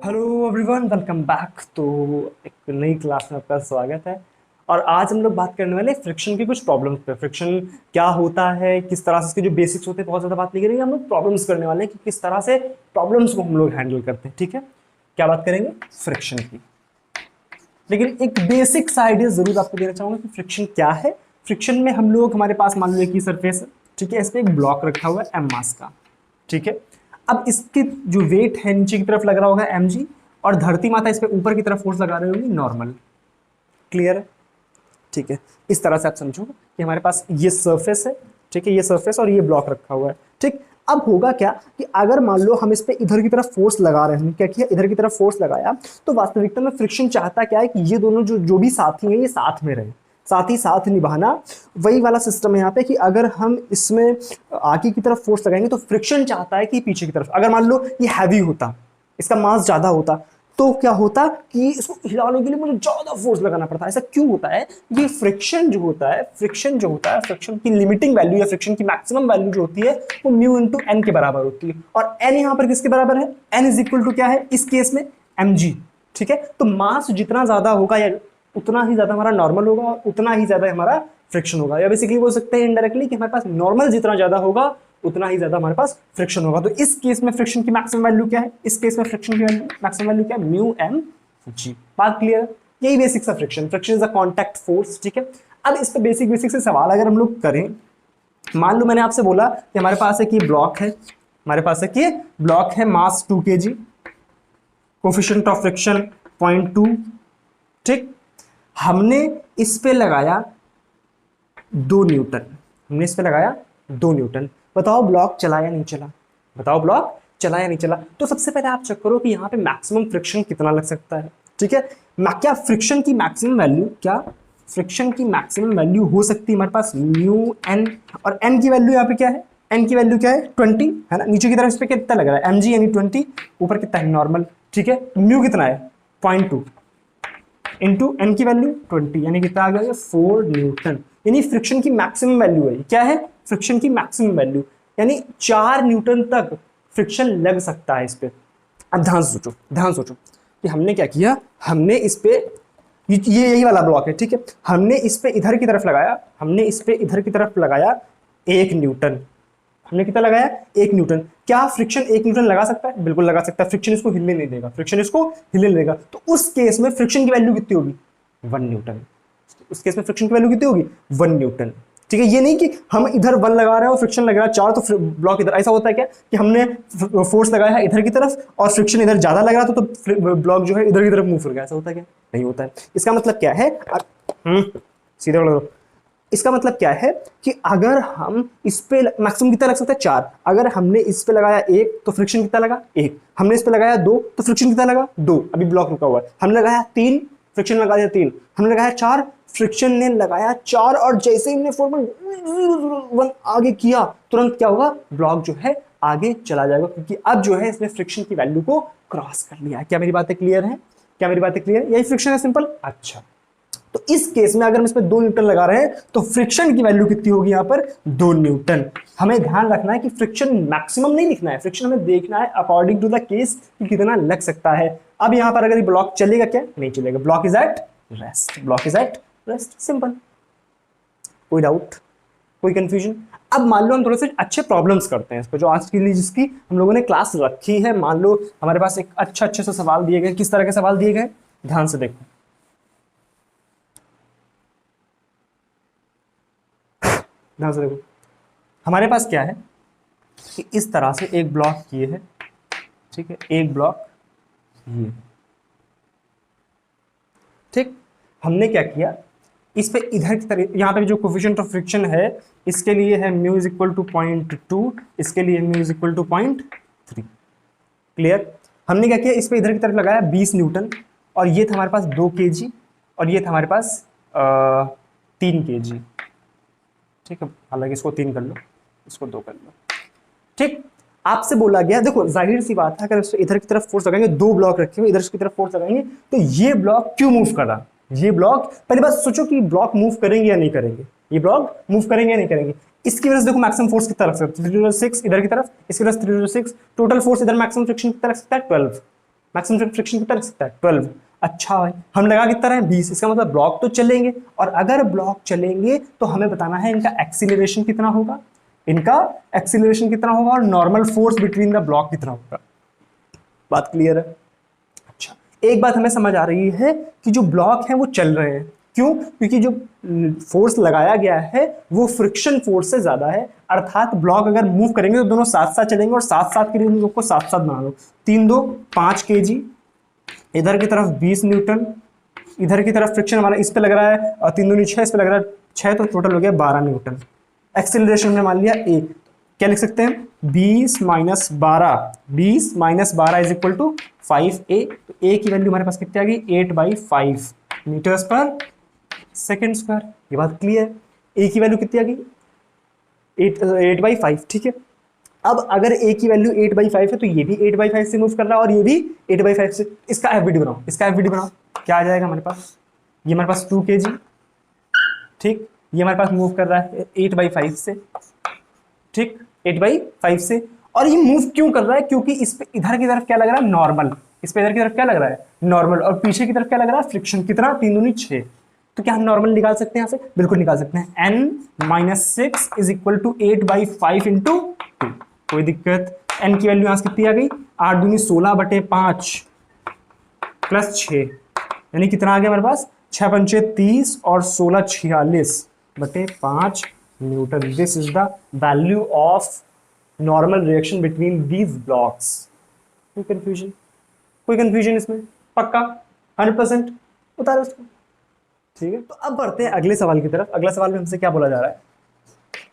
Hello everyone, welcome back. तो एक नई क्लास में आपका स्वागत है। और आज हम लोग बात करने वाले फ्रिक्शन की कुछ प्रॉब्लम्स पे। फ्रिक्शन क्या होता है, किस तरह से इसके जो बेसिक्स होते हैं, बहुत ज़्यादा बात नहीं करेंगे। हम लोग प्रॉब्लम्स करने वाले हैं कि किस तरह से प्रॉब्लम्स को हम लोग हैंडल करते हैं। ठीक है, क्या बात करेंगे? फ्रिक्शन की। लेकिन एक बेसिक सा आइडिया जरूर आपको देना चाहूंगा कि फ्रिक्शन क्या है। फ्रिक्शन में हम लोग, हमारे पास मान लो एक ही सरफेस है, ठीक है, इस पे एक ब्लॉक रखा हुआ है एम मास का, ठीक है। अब इसके जो वेट है नीचे की तरफ लग रहा होगा एम जी, और धरती माता इस पे ऊपर की तरफ फोर्स लगा रही होगी नॉर्मल। क्लियर है? ठीक है, इस तरह से आप समझो कि हमारे पास ये सरफेस है, ठीक है, ये सरफेस और ये ब्लॉक रखा हुआ है, ठीक। अब होगा क्या कि अगर मान लो हम इस पे इधर की तरफ फोर्स लगा रहे हैं, क्या किया, इधर की तरफ फोर्स लगाया, तो वास्तविकता में फ्रिक्शन चाहता क्या है कि ये दोनों जो जो भी साथी हैं ये साथ में रहे, साथ ही साथ निभाना। वही वाला सिस्टम है यहाँ पे कि अगर हम इसमें आगे की तरफ फोर्स लगाएंगे तो फ्रिक्शन चाहता है कि पीछे की तरफ, अगर मान लो ये हैवी होता, इसका मास ज्यादा होता, तो क्या होता कि इसको हिलाने के लिए मुझे ज्यादा फोर्स लगाना पड़ता है। ऐसा क्यों होता है? ये फ्रिक्शन जो होता है, फ्रिक्शन की लिमिटिंग वैल्यू या फ्रिक्शन की मैक्सिमम वैल्यू जो होती है वो म्यू इंटू एन के बराबर होती है। और एन यहां पर किसके बराबर है? एन इज इक्वल टू क्या है इस केस में? M G. ठीक है, तो मास जितना ज्यादा होगा या उतना ही ज्यादा हमारा नॉर्मल होगा और उतना ही ज्यादा हमारा फ्रिक्शन होगा। या बेसिकली बोल सकते हैं इनडायरेक्टली कि हमारे पास नॉर्मल जितना ज्यादा होगा उतना ही ज्यादा हमारे पास फ्रिक्शन होगा। तो इस केस में फ्रिक्शन की मैक्सिमम वैल्यू क्या है? इस केस में फ्रिक्शन की मैक्सिमम वैल्यू क्या है? Mu M G. बात क्लियर है? यही basics of friction. Friction is a contact force, ठीक है। अब इस पे बेसिक से सवाल अगर हम लोग करें, मान लो मैंने आपसे बोला कि हमारे पास एक ये ब्लॉक है, हमारे पास एक ये ब्लॉक है, मास 2 kg, कोफिशिएंट ऑफ फ्रिक्शन 0.2, ठीक। हमने इस पे लगाया 2 न्यूटन, हमने इस पे लगाया 2 न्यूटन। बताओ ब्लॉक चला या नहीं चला? बताओ ब्लॉक चला या नहीं चला? तो सबसे पहले आप चेक करो कि यहाँ पे मैक्सिमम फ्रिक्शन कितना लग सकता है, ठीक है। क्या फ्रिक्शन की मैक्सिमम वैल्यू, क्या फ्रिक्शन की मैक्सिमम वैल्यू हो सकती है हमारे पास म्यू एन, और एन की वैल्यू यहाँ पे क्या है? एन की वैल्यू क्या है? 20 है ना। नीचे की तरफ इस पे कितना लग रहा है? एम जी यानी 20, ऊपर कितना है? नॉर्मल, ठीक है। म्यू कितना है? 0.2 इंटू एन की वैल्यू 20, यानी कितना आ गया? 4 न्यूटन। यानी फ्रिक्शन की मैक्सिमम वैल्यू है। क्या है? फ्रिक्शन की मैक्सिमम वैल्यू, यानी 4 न्यूटन तक फ्रिक्शन लग सकता है इस पे। अब ध्यान से सोचो, ध्यान सोचो कि हमने क्या किया। हमने इस पे ये यही वाला ब्लॉक है, ठीक है। हमने इस पे इधर की तरफ लगाया, हमने इस पे इधर की तरफ लगाया 1 न्यूटन। हमने कितना लगाया? 1 न्यूटन। क्या फ्रिक्शन 1 न्यूटन लगा सकता है? बिल्कुल लगा सकता है। फ्रिक्शन इसको हिलने नहीं देगा, फ्रिक्शन इसको हिलने नहीं देगा। तो उस केस में फ्रिक्शन की वैल्यू कितनी होगी? 1 न्यूटन। उस केस में फ्रिक्शन की वैल्यू कितनी होगी? 1 न्यूटन, ठीक है। ये नहीं कि हम इधर 1 लगा रहे हो, फ्रिक्शन लग रहा है 4, तो ब्लॉक इधर। ऐसा होता है क्या कि हमने फोर्स लगाया है इधर की तरफ और फ्रिक्शन इधर ज्यादा लग रहा था तो ब्लॉक जो है इधर की तरफ मूव कर गया? ऐसा होता है क्या? नहीं होता है। इसका मतलब क्या है? सीधे बोलो। इसका मतलब क्या है कि अगर हम इस पे मैक्सिमम कितना लग सकता है? 4। अगर हमने इस पे लगाया 1 तो फ्रिक्शन कितना लगा? 1। हमने इस पे लगाया 2 तो फ्रिक्शन कितना लगा? 2। अभी ब्लॉक रुका हुआ है। हमने लगाया 3, फ्रिक्शन लगा दिया 3। हमने लगाया 4, फ्रिक्शन ने लगाया 4, और जैसे ही हमने 4.1 आगे किया तुरंत क्या होगा? ब्लॉक जो है आगे चला जाएगा, क्योंकि अब जो है इसने फ्रिक्शन की वैल्यू को क्रॉस कर लिया है। क्या मेरी बातें क्लियर है? क्या मेरी बातें क्लियर? यही फ्रिक्शन है, सिंपल। अच्छा, तो इस केस में अगर हम इसमें 2 न्यूटन लगा रहे हैं तो फ्रिक्शन की वैल्यू कितनी होगी यहाँ पर? 2 न्यूटन। हमें ध्यान रखना है कि फ्रिक्शन मैक्सिमम नहीं लिखना है, फ्रिक्शन हमें देखना है अकॉर्डिंग टू द केस कि कितना लग सकता है। अब यहाँ पर अगर ये ब्लॉक चलेगा क्या? नहीं चलेगा। Block is at rest, block is at rest, simple. कोई डाउट, कोई कंफ्यूजन? अब मान लो हम थोड़े से अच्छे प्रॉब्लम्स करते हैं इस पर, जो आज के लिए जिसकी हम लोगों ने क्लास रखी है। मान लो हमारे पास एक अच्छे से सवाल दिए गए। किस तरह के सवाल दिए गए? ध्यान से देखो, ध्यान से देखो। हमारे पास क्या है कि इस तरह से एक ब्लॉक ये है, ठीक है, एक ब्लॉक ये, ठीक। हमने क्या किया, इस पे इधर की तरह, यहाँ पे जो कोफिशिएंट ऑफ फ्रिक्शन है इसके लिए है म्यू इज इक्वल टू 0.2, इसके लिए mu is equal to 0.3। Clear? हमने क्या किया, इस पे इधर की तरफ लगाया 20 न्यूटन, और ये था हमारे पास 2 kg, और ये था हमारे पास 3 kg, ठीक है। हालांकि इसको 3 कर लो, इसको 2 कर लो, ठीक। आपसे बोला गया, देखो जाहिर सी बात है, अगर इधर की तरफ फोर्स लगाएंगे, 2 ब्लॉक रखे हुए, इधर की तरफ फोर्स लगाएंगे, तो ये ब्लॉक क्यों मूव कर रहा? ये ब्लॉक, पहले बात सोचो कि ब्लॉक मूव करेंगे या नहीं करेंगे। ये ब्लॉक मूव करेंगे या नहीं करेंगे? इसकी वजह से देखो मैक्सिमम फोर्स कितना लग सकता है? 306 इधर की तरफ, इसकी वजह से 306, टोटल फोर्स इधर मैक्सिमम फ्रिक्शन कितना लग सकता है? 12। मैक्सिमम फ्रिक्शन कितना लग सकता है 12। अच्छा भाई हम लगा कितना रहे 20, इसका मतलब ब्लॉक तो चलेंगे, और अगर ब्लॉक चलेंगे तो हमें बताना है इनका एक्सीलरेशन कितना होगा, इनका एक्सीलरेशन कितना होगा, और normal force between the block कितना होगा। बात क्लियर है। अच्छा, एक बात हमें समझ आ रही है कि जो ब्लॉक है वो चल रहे हैं, क्यों? क्योंकि जो फोर्स लगाया गया है वो फ्रिक्शन फोर्स से ज्यादा है, अर्थात ब्लॉक अगर मूव करेंगे तो दोनों साथ साथ चलेंगे, और साथ साथ के लिए उन लोग को साथ साथ बना लो। 3 2 5 kg, इधर की तरफ 20 न्यूटन, इधर की तरफ फ्रिक्शन हमारा इस पे लग रहा है, और 3 दूनी 6, इस पे लग रहा है 6, तो टोटल हो गया 12 न्यूटन। एक्सेलरेशन में मान लिया ए, क्या लिख सकते हैं 20 minus 12, 20 minus 12 is equal to 5a। तो a की वैल्यू हमारे पास कितनी आ गई 8/5 मीटर्स पर सेकेंड स्क्वायर। ये बात क्लियर है। a की वैल्यू कितनी आ गई 8/5, ठीक है। अब अगर a की वैल्यू 8/5 है तो ये भी 8/5 से मूव कर रहा है, और ये भी 8/5 से। इसका एफवीडी बनाओ, इसका एफवीडी बनाओ, क्या आ जाएगा हमारे पास, ये हमारे पास 2 kg, ठीक, ये हमारे पास मूव कर रहा है 8/5 से, ठीक, 8/5 से। और ये मूव क्यों कर रहा है, क्योंकि इस पे इधर की तरफ क्या लग रहा है नॉर्मल, इस पे इधर की तरफ क्या लग रहा है नॉर्मल, और पीछे की तरफ क्या लग रहा है फ्रिक्शन, कितना 3 दूनी 6। तो क्या हम नॉर्मल निकाल सकते हैं यहाँ से, बिल्कुल निकाल सकते हैं। n-6 is equal to 8/5 into 2, कोई दिक्कत। n की वैल्यू यहाँ से कितनी आ गई 8 दूनी 16/5 प्लस 6, यानी कितना आ गया हमारे पास 6 पंचे 30 और 16 46/5 Newton. This is the value of normal reaction between these blocks. कोई कंफ्यूजन, कोई कंफ्यूजन इसमें, पक्का 100% उतारो इसको, ठीक है। तो अब बढ़ते हैं अगले सवाल की तरफ। अगला सवाल में हमसे क्या बोला जा रहा है,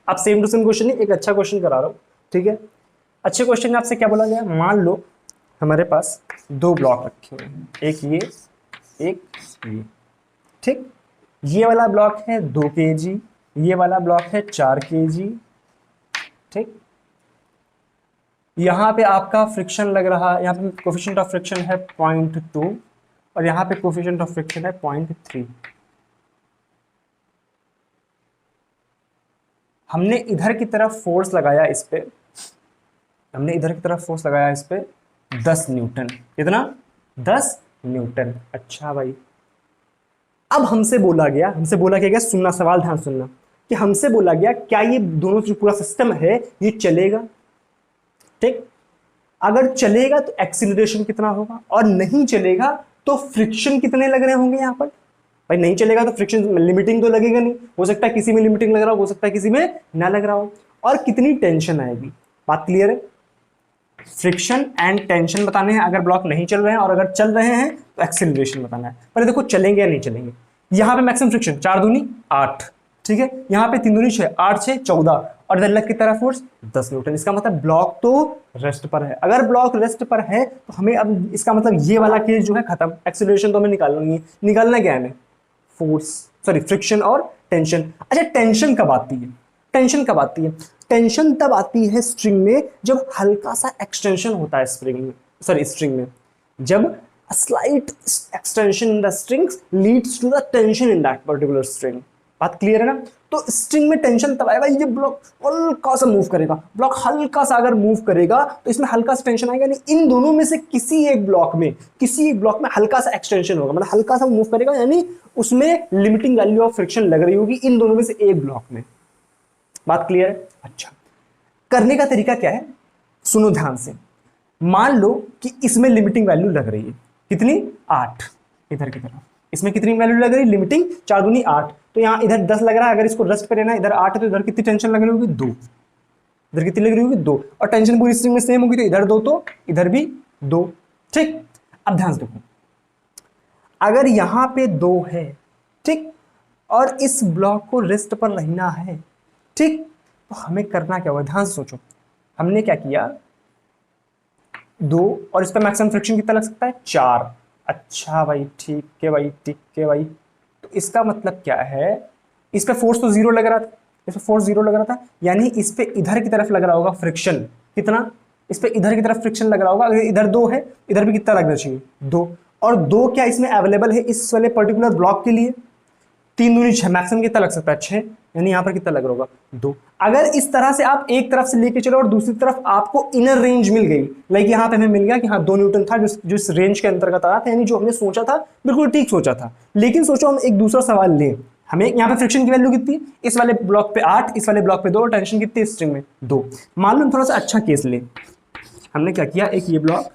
अब सेम टू सेम क्वेश्चन नहीं, एक अच्छा क्वेश्चन करा रहा हूं, ठीक है। अच्छे क्वेश्चन में आपसे क्या बोला गया, मान लो हमारे पास 2 ब्लॉक रखे हुए हैं, एक ये एक ये, ठीक। ये वाला ब्लॉक है 2 kg, ये वाला ब्लॉक है 4 kg, ठीक। यहां पे आपका फ्रिक्शन लग रहा है, यहां पे कोफिशिएंट ऑफ फ्रिक्शन है 0.2 और यहां पे कोफिशिएंट ऑफ फ्रिक्शन है 0.3। हमने इधर की तरफ फोर्स लगाया इस पे, हमने इधर की तरफ फोर्स लगाया इस पे 10 न्यूटन, कितना 10 न्यूटन। अच्छा भाई, अब हमसे बोला गया सुनना, सवाल ध्यान सुनना, कि हमसे बोला गया क्या ये दोनों जो पूरा सिस्टम है ये चलेगा, ठीक। अगर चलेगा तो एक्सीलरेशन कितना होगा, और नहीं चलेगा तो फ्रिक्शन कितने लग रहे होंगे यहाँ पर। भाई नहीं चलेगा तो फ्रिक्शन लिमिटिंग तो लगेगा नहीं, हो सकता है किसी में लिमिटिंग लग रहा हो सकता है किसी में ना लग रहा हो, और कितनी टेंशन आएगी। बात क्लियर है। फ्रिक्शन एंड टेंशन बताने हैं अगर ब्लॉक नहीं चल रहे हैं, और अगर चल रहे हैं तो एक्सेलरेशन बताना है। पहले देखो चलेंगे या नहीं चलेंगे। यहाँ पे मैक्सिमम फ्रिक्शन 4 दूनी 8, ठीक है। यहाँ पे 3 दूनी 6, 8 6 14, और इधर लग की तरह फोर्स 10 न्यूटन। इसका मतलब ब्लॉक तो रेस्ट पर है। अगर ब्लॉक रेस्ट पर है तो हमें अब इसका मतलब ये वाला केस जो है खत्म, एक्सेलरेशन तो हमें निकालना क्या है, फोर्स, सॉरी फ्रिक्शन और टेंशन। अच्छा टेंशन कब आती है, टेंशन कब आती है, टेंशन तब आती है स्ट्रिंग में जब हल्का सा एक्सटेंशन होता है स्प्रिंग में, सॉरी स्ट्रिंग में, जब slight extension in the strings leads to the tension in that particular string. बात क्लियर है ना। तो स्ट्रिंग में टेंशन तब आएगा ये ब्लॉक हल्का सा मूव करेगा, ब्लॉक हल्का सा अगर मूव करेगा तो इसमें हल्का सा टेंशन आएगा, यानी इन दोनों में से किसी एक ब्लॉक में हल्का सा एक्सटेंशन होगा, मतलब हल्का सा मूव करेगा, यानी उसमें लिमिटिंग वैल्यू ऑफ फ्रिक्शन लग रही होगी इन दोनों में से एक ब्लॉक में। बात क्लियर है। अच्छा, करने का तरीका क्या है, सुनो ध्यान से। मान लो कि इसमें लिमिटिंग वैल्यू लग रही है, कितनी 8, इधर की तरफ इसमें कितनी वैल्यू लग रही है लिमिटिंग, 4 दूनी 8, तो यहाँ इधर 10 लग रहा है, अगर इसको रेस्ट पे रहना इधर 8 है तो इधर कितनी टेंशन लग रही होगी 2, इधर कितनी लग रही होगी 2, और टेंशन पूरी स्ट्रिंग में सेम होगी तो इधर 2 तो इधर भी 2, ठीक। अब ध्यान से देखो, अगर यहाँ पे 2 है, ठीक, और इस ब्लॉक को रेस्ट पर रहना है, ठीक, तो हमें करना क्या होगा, ध्यान से सोचो। हमने क्या किया, 2 और इस पर मैक्सिमम फ्रिक्शन कितना लग सकता है 4। अच्छा भाई ठीक है भाई, ठीक है भाई। तो इसका मतलब क्या है, इस पे फोर्स तो 0 लग रहा था, इस पे फोर्स 0 लग रहा था, यानी इस पे इधर की तरफ लग रहा होगा फ्रिक्शन, कितना, इस पे इधर की तरफ फ्रिक्शन लग रहा होगा। अगर इधर 2 है, इधर भी कितना लगना चाहिए 2, और 2 क्या इसमें अवेलेबल है इस वाले पर्टिकुलर ब्लॉक के लिए, 3 दूनी 6, मैक्सिमम कितना लग सकता है 6, यानी यहाँ पर कितना लग रहा होगा 2। अगर इस तरह से आप एक तरफ से लेके चलो और दूसरी तरफ आपको इनर रेंज मिल गई, लाइक यहाँ पे हमें मिल गया कि हाँ 2 न्यूटन था जो इस रेंज के अंतर्गत आया था, यानी जो हमने सोचा था बिल्कुल ठीक सोचा था। लेकिन सोचो हम एक दूसरा सवाल लें, हमें यहाँ पे फ्रिक्शन की वैल्यू कितनी, इस वाले ब्लॉक पे 8, इस वाले ब्लॉक पे 2, और टेंशन कितनी स्ट्रिंग में 2। मान लो हम थोड़ा सा अच्छा केस ले, हमने क्या किया, एक ये ब्लॉक,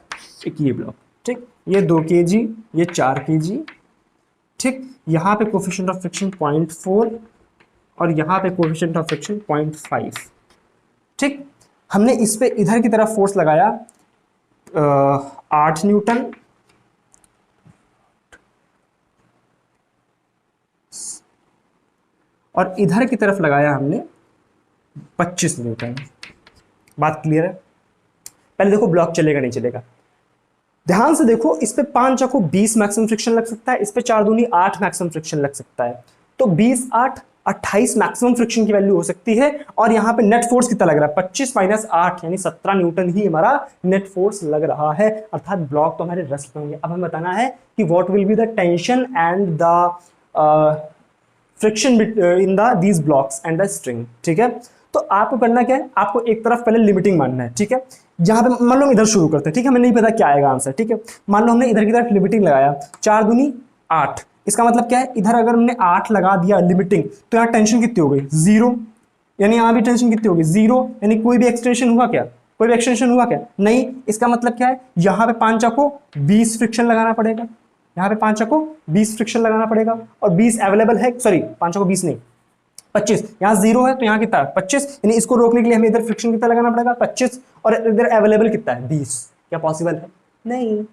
एक ये ब्लॉक, ठीक, ये 2 kg, ये 4 kg, ठीक, यहाँ पे कोफिशिएंट ऑफ फ्रिक्शन 0.4 और यहाँ पे कोफिशिएंट ऑफ फ्रिक्शन 0.5, ठीक। हमने इस पे इधर की तरफ फोर्स लगाया 8 न्यूटन, और इधर की तरफ लगाया हमने 25 न्यूटन। बात क्लियर है? पहले देखो ब्लॉक चलेगा नहीं चलेगा, ध्यान से देखो, इस पे 5 चाकू 20 मैक्सिमम फ्रिक्शन लग सकता है, इस पे 4 दूनी 8 मैक्सिमम फ्रिक्शन लग सकता है, तो 20 8 28 मैक्सिमम फ्रिक्शन की वैल्यू हो सकती है। और यहाँ पे नेट फोर्स कितना लग रहा है, 25 माइनस 8 यानी 17 न्यूटन ही हमारा नेट फोर्स लग रहा है, अर्थात ब्लॉक तो हमारे रेस्ट पे होंगे। अब हमें बताना है कि what will be the tension and the friction in the these blocks and the string, ठीक है। तो आपको करना क्या है, आपको एक तरफ पहले लिमिटिंग मानना है, ठीक है। जहां पे मान लो हम इधर शुरू करते हैं, ठीक है, हमें नहीं पता क्या आएगा आंसर, ठीक है। मान लो हमने इधर की तरफ लिमिटिंग लगाया 4 दूनी 8, इसका मतलब क्या है, इधर अगर हमने 8 लगा दिया लिमिटिंग, तो यहाँ टेंशन कितनी हो गई 0, यानी यहाँ भी टेंशन कितनी होगी 0, यानी कोई भी एक्सटेंशन हुआ क्या, कोई भी एक्सटेंशन हुआ क्या, नहीं। इसका मतलब क्या है, यहाँ पे 5 चाको 20 फ्रिक्शन लगाना पड़ेगा, यहाँ पे 5 चाको 20 फ्रिक्शन लगाना पड़ेगा, और 20 अवेलेबल है, सॉरी 5 चाको 20 नहीं 25, यहाँ 0 है तो यहाँ कितना 25, यानी इसको रोकने के लिए हमें इधर फ्रिक्शन कितना लगाना पड़ेगा 25, और इधर अवेलेबल कितना है 20। क्या पॉसिबल है? नहीं।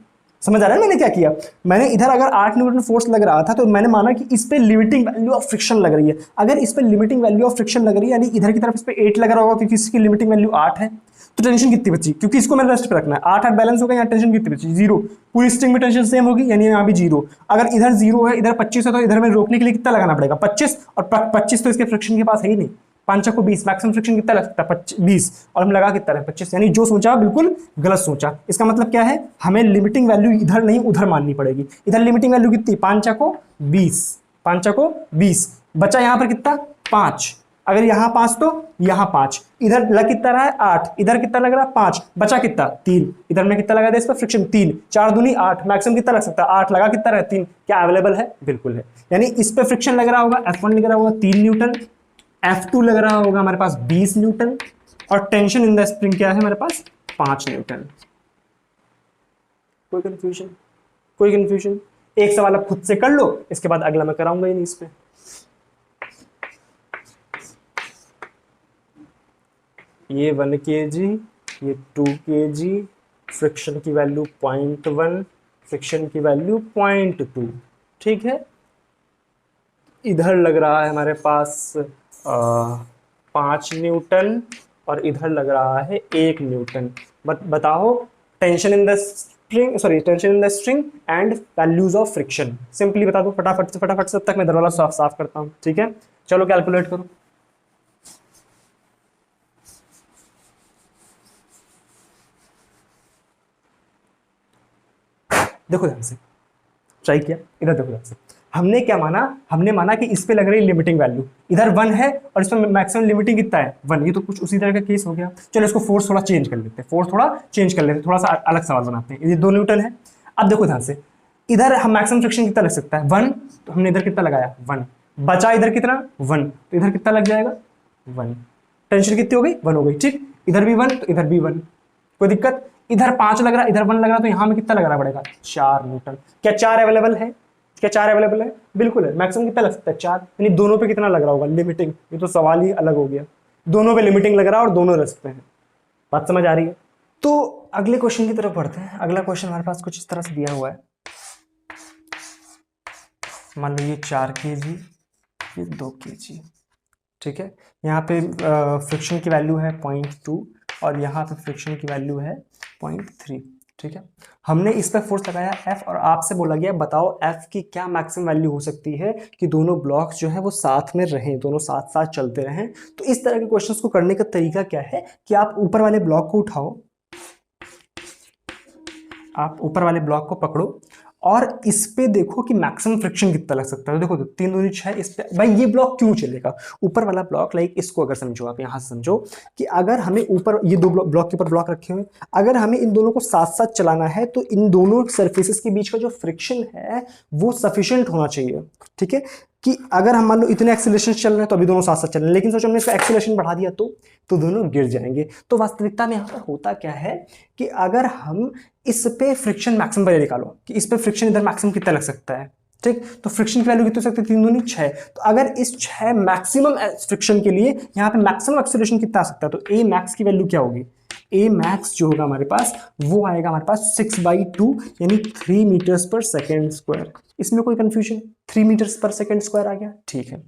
समझ आ रहा है मैंने क्या किया, मैंने इधर अगर 8 न्यूटन फोर्स लग रहा था तो मैंने माना कि इस पे लिमिटिंग वैल्यू ऑफ फ्रिक्शन लग रही है। अगर इस पे लिमिटिंग वैल्यू ऑफ फ्रिक्शन लग रही है, यानी इधर की तरफ इस पे 8 लग रहा होगा क्योंकि इसकी लिमिटिंग वैल्यू 8 है, तो टेंशन कितनी बची, क्योंकि इसको मैंने रेस्ट पे रखना है, 8 8 बैलेंस होगा, यहाँ टेंशन कितनी बची 0, पूरी स्ट्रिंग में टेंशन सेम होगी, यानी यहाँ भी 0। अगर इधर 0 है इधर 25 है, तो इधर में रोकने के लिए कितना लगाना पड़ेगा 25, और 25 तो इसके फ्रिक्शन के पास है ही नहीं, 5 को 20 मैक्सिमम फ्रिक्शन कितना लग सकता है 20, और हम लगा कितना है 25, यानी जो सोचा बिल्कुल गलत सोचा। इसका मतलब क्या है, हमें लिमिटिंग वैल्यू इधर नहीं उधर माननी पड़ेगी। इधर लिमिटिंग वैल्यू कितनी 5 को 20, 5 को 20, बचा यहाँ पर कितना 5, अगर यहाँ 5 तो यहाँ 5, इधर लग कितना रहा है 8, इधर कितना लग रहा है 5, बचा कितना 3, इधर में कितना लगा दिया इस पर फ्रिक्शन 3, 4 दूनी 8, मैक्सिमम कितना लग सकता है 8, लगा कितना रहा 3, क्या अवेलेबल है, बिल्कुल है। यानी इस पे फ्रिक्शन लग रहा होगा F1 लग रहा होगा 3 न्यूटन, F2 लग रहा होगा हमारे पास 20 न्यूटन, और टेंशन इन द स्प्रिंग क्या है हमारे पास 5 न्यूटन। कोई कंफ्यूजन, कोई कंफ्यूजन? एक सवाल आप खुद से कर लो, इसके बाद अगला मैं कराऊंगा ही नहीं इस पे। ये 1 kg, ये 2 kg, फ्रिक्शन की वैल्यू 0.1, फ्रिक्शन की वैल्यू 0.2, ठीक है। इधर लग रहा है हमारे पास 5 न्यूटन, और इधर लग रहा है 1 न्यूटन। बताओ tension in the string, sorry tension in the string and values of friction, simply बता दो फटाफट से, फटाफट से, तब तक मैं दरवाजा साफ साफ करता हूँ, ठीक है। चलो कैलकुलेट करो। देखो ध्यान से, ट्राई किया, इधर देखो ध्यान से, हमने क्या माना, हमने माना कि इस पे लग रही लिमिटिंग वैल्यू, इधर 1 है और इसमें मैक्सिमम लिमिटिंग कितना है 1, ये तो कुछ उसी तरह का केस हो गया। चलो इसको फोर्स थोड़ा चेंज कर लेते हैं, फोर्स थोड़ा चेंज कर लेते हैं, थोड़ा सा अलग सवाल बनाते हैं। ये 2 न्यूटन है। अब देखो ध्यान से, इधर हम मैक्सिमम फ्रिक्शन कितना लग सकता है 1, तो हमने इधर कितना लगाया 1, बचा इधर कितना 1, तो इधर कितना लग जाएगा 1, टेंशन कितनी हो गई 1 हो गई, ठीक। इधर भी 1 तो इधर भी 1, कोई दिक्कत। इधर 5 लग रहा, इधर 1 लग रहा, तो यहां में कितना लगाना पड़ेगा 4 न्यूटन। क्या 4 अवेलेबल है? क्या 4 अवेलेबल है? बिल्कुल है। मैक्सिमम कितना लग सकता है 4, यानी दोनों पे कितना लग रहा होगा लिमिटिंग, ये तो सवाल ही अलग हो गया, दोनों पे लिमिटिंग लग रहा है और दोनों रस्ते हैं। बात समझ आ रही है? तो अगले क्वेश्चन की तरफ बढ़ते हैं। अगला क्वेश्चन हमारे पास कुछ इस तरह से दिया हुआ है, मान लो ये 4 kg, ये 2 kg, ठीक है। यहाँ पे फ्रिक्शन की वैल्यू है 0.2 और यहाँ पे फ्रिक्शन की वैल्यू है 0.3, ठीक है। हमने इस पर फोर्स लगाया F और आपसे बोला गया बताओ F की क्या मैक्सिमम वैल्यू हो सकती है कि दोनों ब्लॉक्स जो है वो साथ में रहें, दोनों साथ साथ चलते रहें। तो इस तरह के क्वेश्चंस को करने का तरीका क्या है कि आप ऊपर वाले ब्लॉक को उठाओ, आप ऊपर वाले ब्लॉक को पकड़ो और इस पे देखो कि मैक्सिमम फ्रिक्शन कितना लग सकता है। देखो 3 दूनी 6, इस पे भाई ये ब्लॉक क्यों चलेगा, ऊपर वाला ब्लॉक, लाइक इसको अगर समझो आप यहाँ से समझो कि अगर हमें ऊपर ये दो ब्लॉक के ऊपर ब्लॉक रखे हुए, अगर हमें इन दोनों को साथ साथ चलाना है तो इन दोनों सरफेसेस के बीच का जो फ्रिक्शन है वो सफिशिएंट होना चाहिए। ठीक है, कि अगर हम मान लो इतने एक्सेलरेशन चल रहे हैं तो अभी दोनों साथ साथ चल रहे हैं, लेकिन सोचो हमने इसका एक्सेलरेशन बढ़ा दिया तो दोनों गिर जाएंगे। तो वास्तविकता में यहाँ पर होता क्या है कि अगर हम इस पे फ्रिक्शन मैक्सिमम पहले निकालो कि इस पे फ्रिक्शन इधर मैक्सिमम कितना लग सकता है, ठीक, तो फ्रिक्शन की वैल्यू कितनी हो सकती है, 3 दूनी 6। तो अगर इस 6 मैक्सिमम फ्रिक्शन के लिए यहाँ पे मैक्सिमम एक्सेलरेशन कितना आ सकता है, तो ए मैक्स की वैल्यू क्या होगी, ए मैक्स जो होगा हमारे पास वो आएगा हमारे पास 6/2 यानी 3 मीटर्स पर सेकेंड स्क्वायर। इसमें कोई कंफ्यूजन, 3 मीटर्स पर सेकेंड स्क्वायर आ गया, ठीक है।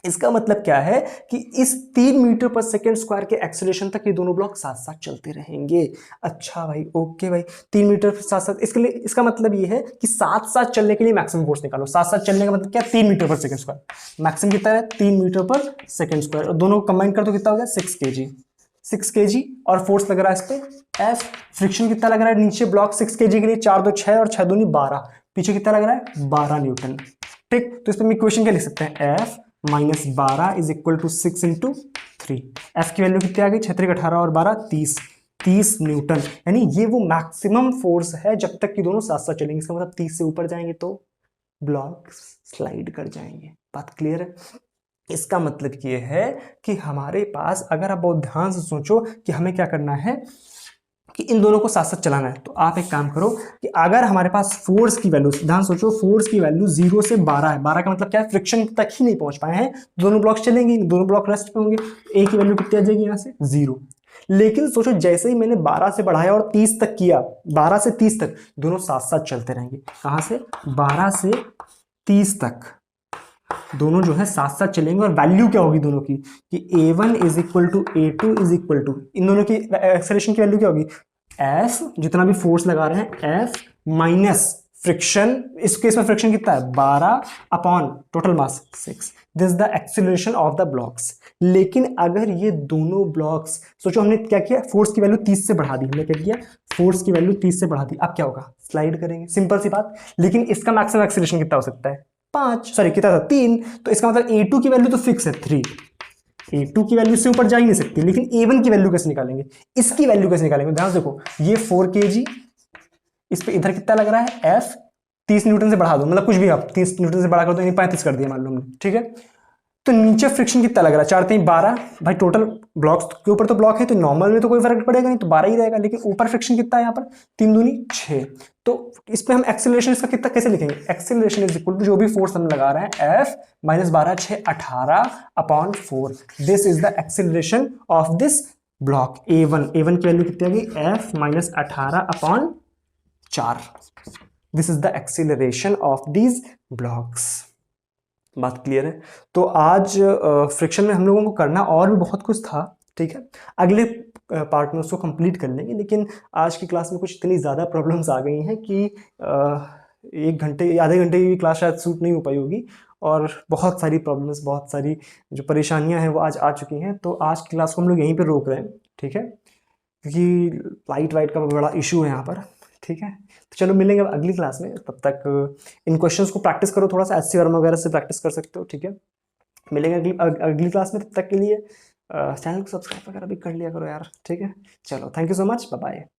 इसका मतलब क्या है कि इस 3 मीटर पर सेकेंड स्क्वायर के एक्सेलरेशन तक ये दोनों ब्लॉक साथ साथ चलते रहेंगे। अच्छा भाई, ओके भाई, 3 मीटर साथ साथ, इसके लिए इसका मतलब ये है कि साथ साथ चलने के लिए मैक्सिमम फोर्स निकालो। साथ साथ चलने का मतलब क्या, 3 मीटर पर सेकेंड स्क्वायर, मैक्सिमम कितना है 3 मीटर पर सेकेंड स्क्वायर, और दोनों को कंबाइन कर तो कितना हो गया 6 kg। 6 kg और फोर्स लग रहा है इस पे F। फ्रिक्शन कितना लग रहा है नीचे ब्लॉक 6 kg के लिए, 4 2 6 और 6 दूनी 12, पीछे कितना लग रहा है 12 न्यूटन। ठीक, तो इस पे हम इक्वेशन क्या लिख सकते हैं, F minus 12 is equal to 6 into 3। F की वैल्यू कितनी आ गई, 6 18 और 12 30 न्यूटन। यानी ये वो मैक्सिमम फोर्स है जब तक कि दोनों साथ साथ चलेंगे। इसका मतलब 30 से ऊपर जाएंगे तो ब्लॉक स्लाइड कर जाएंगे। बात क्लियर है। इसका मतलब ये है कि हमारे पास, अगर आप बहुत ध्यान से सोचो कि हमें क्या करना है कि इन दोनों को साथ साथ चलाना है, तो आप एक काम करो कि अगर हमारे पास फोर्स की वैल्यू, ध्यान सोचो, फोर्स की वैल्यू 0 से 12 है, 12 का मतलब क्या है, फ्रिक्शन तक ही नहीं पहुंच पाए हैं, दोनों ब्लॉक चलेंगे, दोनों ब्लॉक रेस्ट पे होंगे, ए की वैल्यू कितनी आ जाएगी यहाँ से 0। लेकिन सोचो जैसे ही मैंने 12 से बढ़ाया और 30 तक किया, 12 से 30 तक दोनों साथ साथ चलते रहेंगे। कहां से, 12 से 30 तक दोनों जो है साथ साथ चलेंगे, और वैल्यू क्या होगी दोनों की कि A1 is equal to A2 is equal to, इन दोनों की एक्सेलरेशन की वैल्यू क्या होगी, F जितना भी फोर्स लगा रहे हैं F माइनस फ्रिक्शन, इस केस में फ्रिक्शन कितना है 12 upon total mass 6, this is the acceleration of the blocks. लेकिन अगर ये दोनों ब्लॉक्स, सोचो हमने क्या किया, फोर्स की वैल्यू 30 से बढ़ा दी, हमने क्या किया, फोर्स की वैल्यू 30 से बढ़ा दी, अब क्या होगा, स्लाइड करेंगे, सिंपल सी बात। लेकिन इसका मैक्सिमम एक्सेलरेशन कितना हो सकता है 5, सॉरी कितना था 3, तो इसका मतलब A2 की वैल्यू तो फिक्स है 3, A2 की वैल्यू से ऊपर जा ही नहीं सकती। लेकिन A1 की वैल्यू कैसे निकालेंगे, इसकी वैल्यू कैसे निकालेंगे, ध्यान से देखो, ये 4 kg, इस पे इधर कितना लग रहा है F, 30 न्यूटन से बढ़ा दो, मतलब कुछ भी आप 30 न्यूटन से बढ़ा कर दो, 35 कर दिया मान लो हमने, ठीक है। तो नीचे फ्रिक्शन कितना लग रहा है, 4 3 12, भाई टोटल ब्लॉक्स के ऊपर तो ब्लॉक है तो नॉर्मल में तो कोई फर्क पड़ेगा नहीं, तो 12 ही रहेगा। लेकिन ऊपर फ्रिक्शन कितना है यहाँ पर, 3 दूनी 6। तो इस पे हम एक्सेलरेशन इसका कितना कैसे लिखेंगे, एक्सेलरेशन इज इक्वल टू जो भी फोर्स हम लगा रहे हैं F minus 12 6 18 upon 4, this is the acceleration of this block A1। A1 की वैल्यू कितनी आ गई, F minus 18 upon 4, this is the acceleration of these blocks. बात क्लियर है। तो आज फ्रिक्शन में हम लोगों को करना और भी बहुत कुछ था, ठीक है, अगले पार्ट में उसको कंप्लीट कर लेंगे। लेकिन आज की क्लास में कुछ इतनी ज़्यादा प्रॉब्लम्स आ गई हैं कि 1 घंटे आधे घंटे की क्लास शायद सूट नहीं हो पाई होगी, और बहुत सारी प्रॉब्लम्स, बहुत सारी जो परेशानियां हैं वो आज आ चुकी हैं। तो आज की क्लास को हम लोग यहीं पर रोक रहे हैं, ठीक है, क्योंकि लाइट वाइट का बड़ा इशू है यहाँ पर, ठीक है। तो चलो मिलेंगे अगली क्लास में, तब तक इन क्वेश्चंस को प्रैक्टिस करो थोड़ा सा, एससी वर्मा वगैरह से प्रैक्टिस कर सकते हो, ठीक है। मिलेंगे अगली क्लास में, तब तक के लिए चैनल को सब्सक्राइब वगैरह भी कर लिया करो यार, ठीक है। चलो, thank you so much, bye bye.